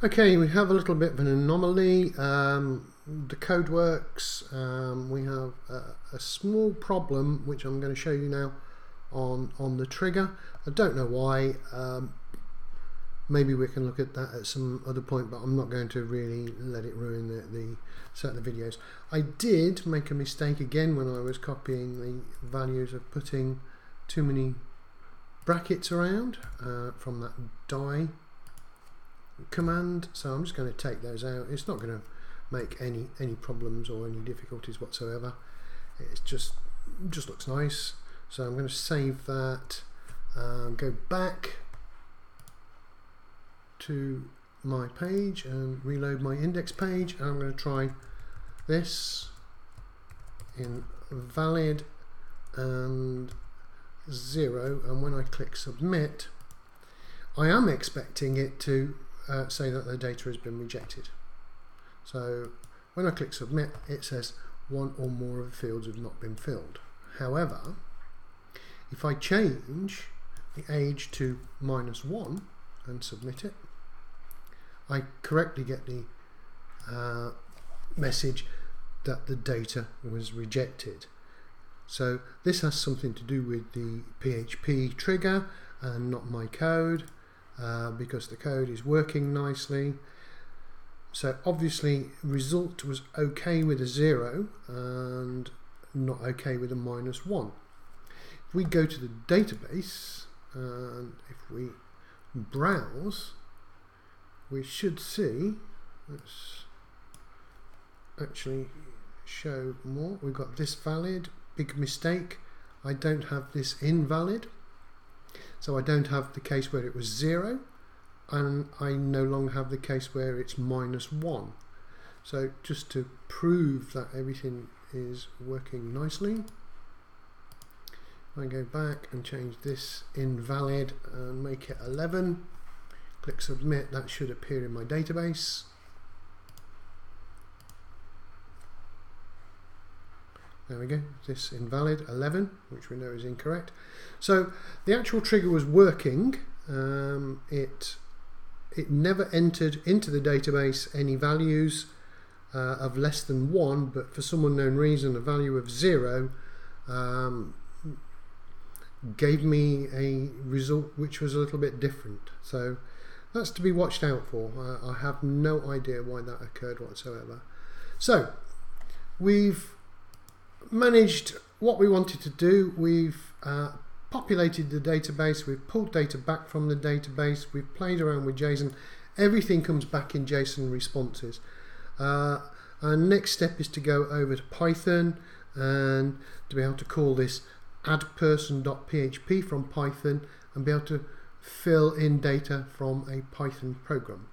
Okay, we have a little bit of an anomaly. The code works. We have a small problem which I'm going to show you now on the trigger. I don't know why. Maybe we can look at that at some other point, but I'm not going to really let it ruin the set of the videos. I did make a mistake again when I was copying the values of putting too many brackets around from that die command, so I'm just going to take those out. It's not going to make any problems or any difficulties whatsoever. It just looks nice. So I'm going to save that, go back to my page and reload my index page, and I'm going to try this in valid and 0, and when I click submit, I am expecting it to say that the data has been rejected. So when I click submit, it says one or more of the fields have not been filled. However, if I change the age to -1 and submit it, I correctly get the message that the data was rejected. So this has something to do with the PHP trigger and not my code, because the code is working nicely. So obviously result was okay with a 0 and not okay with a -1. If we go to the database and if we browse, we should see, let's actually show more. We've got this valid, big mistake. I don't have this invalid. So I don't have the case where it was 0, and I no longer have the case where it's -1. So just to prove that everything is working nicely, I go back and change this invalid and make it 11. Click submit, that should appear in my database. There we go, this invalid 11, which we know is incorrect. So the actual trigger was working. It never entered into the database any values of less than 1, but for some unknown reason a value of 0 gave me a result which was a little bit different. So that's to be watched out for. I have no idea why that occurred whatsoever. So we've managed what we wanted to do. We've populated the database, we've pulled data back from the database, we've played around with JSON. Everything comes back in JSON responses. Our next step is to go over to Python and to be able to call this addperson.php from Python and be able to fill in data from a Python program.